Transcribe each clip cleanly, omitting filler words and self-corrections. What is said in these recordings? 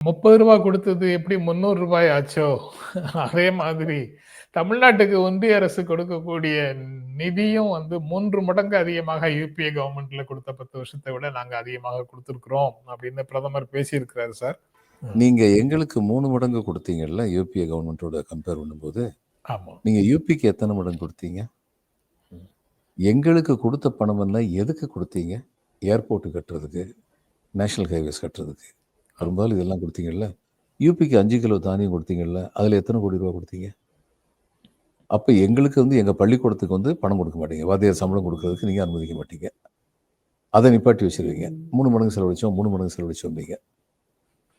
ரூ. 30 கொடுத்தது எப்படி ரூ. 300 ஆச்சோ, அதே மாதிரி தமிழ்நாட்டுக்கு ஒன்றிய அரசு கொடுக்கக்கூடிய நிதியும் 3 மடங்கு அதிகமாக யுபிஏ கவர்மெண்ட்ல கொடுத்த 10 வருஷத்தை விட நாங்க அதிகமாக கொடுத்திருக்கிறோம் அப்படின்னு பிரதமர் பேசியிருக்கிறாரு சார். நீங்க எங்களுக்கு 3 மடங்கு கொடுத்தீங்கல்ல யூபிஏ கவர்மெண்டோட கம்பேர் பண்ணும்போது. ஆமா. நீங்க யூபிக்கு எத்தனை மடங்கு கொடுத்தீங்க? எங்களுக்கு கொடுத்த பணம் எல்லாம் எதுக்கு கொடுத்தீங்க? ஏர்போர்ட் கட்டுறதுக்கு, நேஷனல் ஹைவேஸ் கட்டுறதுக்கு, பெரும்பாலும் இதெல்லாம் கொடுத்தீங்கல்ல. யூபிக்கு 5 கிலோ தானியம் கொடுத்தீங்கல்ல, அதில் எத்தனை கோடி ரூபா கொடுத்தீங்க? அப்போ எங்களுக்கு எங்கள் பள்ளிக்கூடத்துக்கு பணம் கொடுக்க மாட்டீங்க, வாத்தியார் சம்பளம் கொடுக்கறதுக்கு நீங்கள் அனுமதிக்க மாட்டீங்க. அதை நிப்பாட்டி வச்சிருவீங்க. 3 மடங்கு செலவழிச்சோம், 3 மடங்கு செலவழிச்சோம்பீங்க.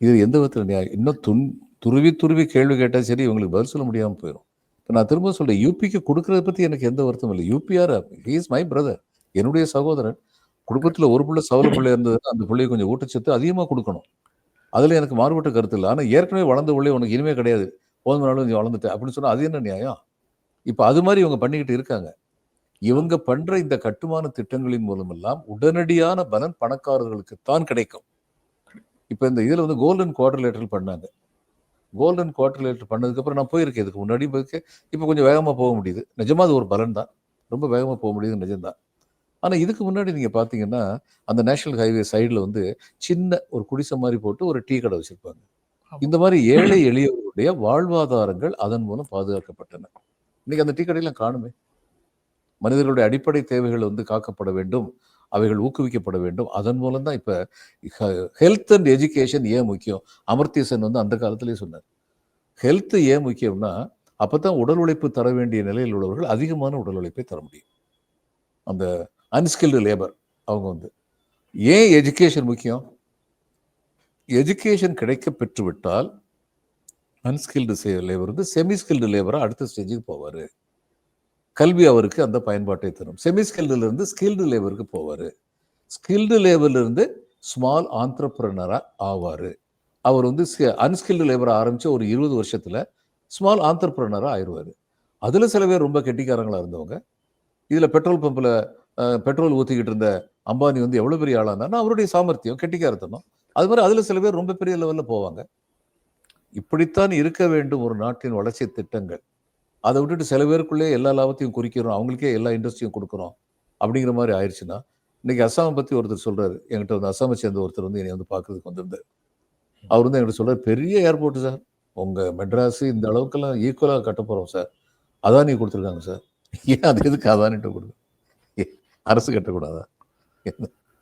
இது எந்த விதத்தில் நியாயம்? இன்னும் துருவி கேள்வி கேட்டால் சரி, இவங்களுக்கு பதில் சொல்ல முடியாமல் போயிடும். இப்போ நான் திரும்ப சொல்கிறேன், யூபிக்கு கொடுக்கறத பற்றி எனக்கு எந்த வருத்தம் இல்லை. UBR he is my brother, என்னுடைய சகோதரன். குடும்பத்தில் ஒரு பிள்ளை சவல பிள்ளை இருந்ததுன்னா அந்த பிள்ளையை கொஞ்சம் ஊட்டச்சத்து அதிகமாக கொடுக்கணும். அதில் எனக்கு மாறுபட்ட கருத்து இல்லை. ஆனால் ஏற்கனவே வளர்ந்த பிள்ளை உனக்கு இனிமே கிடையாது, போதும் நாளும் நீ வளர்ந்துட்டேன் அப்படின்னு சொன்னால் அது என்ன நியாயம்? இப்போ அது மாதிரி இவங்க பண்ணிக்கிட்டு இருக்காங்க. இவங்க பண்ற இந்த கட்டுமான திட்டங்களின் மூலமெல்லாம் உடனடியான பலன் பணக்காரர்களுக்கு தான் கிடைக்கும். இப்போ இந்த இதில் கோல்டன் குவாட்ரிலேட்டரல் பண்ணாங்க. கோல்டன் குவாட்ரிலேட்டர் பண்ணதுக்கப்புறம் நான் போயிருக்கேன், இதுக்கு முன்னாடி போயிருக்கேன். இப்போ கொஞ்சம் வேகமாக போக முடியுது. நிஜமாக அது ஒரு பலன் தான், ரொம்ப வேகமாக போக முடியுது, நிஜம்தான். ஆனால் இதுக்கு முன்னாடி நீங்கள் பார்த்தீங்கன்னா அந்த நேஷனல் ஹைவே சைடில் சின்ன ஒரு குடிசை மாதிரி போட்டு ஒரு டீ கடை வச்சுருப்பாங்க. இந்த மாதிரி ஏழை எளியவர்களுடைய வாழ்வாதாரங்கள் அதன் மூலம் பாதுகாக்கப்பட்டன. இன்னைக்கு அந்த டீ கடையெல்லாம் காணுமே. மனிதர்களுடைய அடிப்படை தேவைகள் காக்கப்பட வேண்டும், அவைகள் ஊக்குவிக்கப்பட வேண்டும். அதன் மூலம் தான் இப்போ ஹெல்த் அண்ட் எஜுகேஷன் ஏன் முக்கியம்? அமர்த்திய சென் அந்த காலத்திலே சொன்னார். ஹெல்த் ஏன் முக்கியம்னா அப்போ தான் உடல் உழைப்பு தர வேண்டிய நிலையில் உள்ளவர்கள் அதிகமான உடல் உழைப்பை தர முடியும். அந்த அன்ஸ்கில்டு லேபர் அவங்க ஏன் எஜுகேஷன் முக்கியம்? எஜுகேஷன் கிடைக்க பெற்றுவிட்டால் அன்ஸ்கில்டு லேபர் செமி ஸ்கில்டு லேபராக அடுத்த ஸ்டேஜுக்கு போவார். கல்வி அவருக்கு அந்த பயன்பாட்டை தரும். செமி ஸ்கில்டுலேருந்து ஸ்கில்டு லேபருக்கு போவார். ஸ்கில்டு லேபர்லேருந்து ஸ்மால் ஆண்டர்பிரனராக ஆவார். அவர் அன்ஸ்கில்டு லேபரை ஆரம்பித்து ஒரு 20 வருஷத்தில் ஸ்மால் ஆண்டர்பிரனராக ஆயிடுவார். அதில் சில பேர் ரொம்ப கெட்டிக்காரங்களாக இருந்தவங்க. இதில் பெட்ரோல் பம்பில் பெட்ரோல் ஊற்றிக்கிட்டு இருந்த அம்பானி எவ்வளோ பெரிய ஆளாக இருந்தாருன்னா அவருடைய சாமர்த்தியம், கெட்டிக்காரத்தனம். அது மாதிரி அதில் சில பேர் ரொம்ப பெரிய லெவலில் போவாங்க. இப்படித்தான் இருக்க வேண்டும் ஒரு நாட்டின் வளர்ச்சி திட்டங்கள். அதை விட்டுட்டு சில பேருக்குள்ளே எல்லா லாபத்தையும் குறிக்கிறோம், அவங்களுக்கே எல்லா இண்டஸ்ட்ரியும் கொடுக்குறோம் அப்படிங்கிற மாதிரி ஆயிடுச்சுன்னா. இன்னைக்கு அஸ்ஸாமை பற்றி ஒருத்தர் சொல்கிறாரு, என்கிட்ட அஸ்ஸாமை சேர்ந்த ஒருத்தர் என்னை பார்க்கறதுக்கு வந்திருந்தார். அவர் என்கிட்ட சொல்கிறார், பெரிய ஏர்போர்ட்டு சார், உங்கள் மெட்ராஸு இந்த அளவுக்கெல்லாம் ஈக்குவலாக கட்ட போகிறோம் சார், அதானி கொடுத்துருக்காங்க சார். ஏன் அது எதுக்கு அதானிட்ட கொடுங்க, அரசு கட்டக்கூடாதா?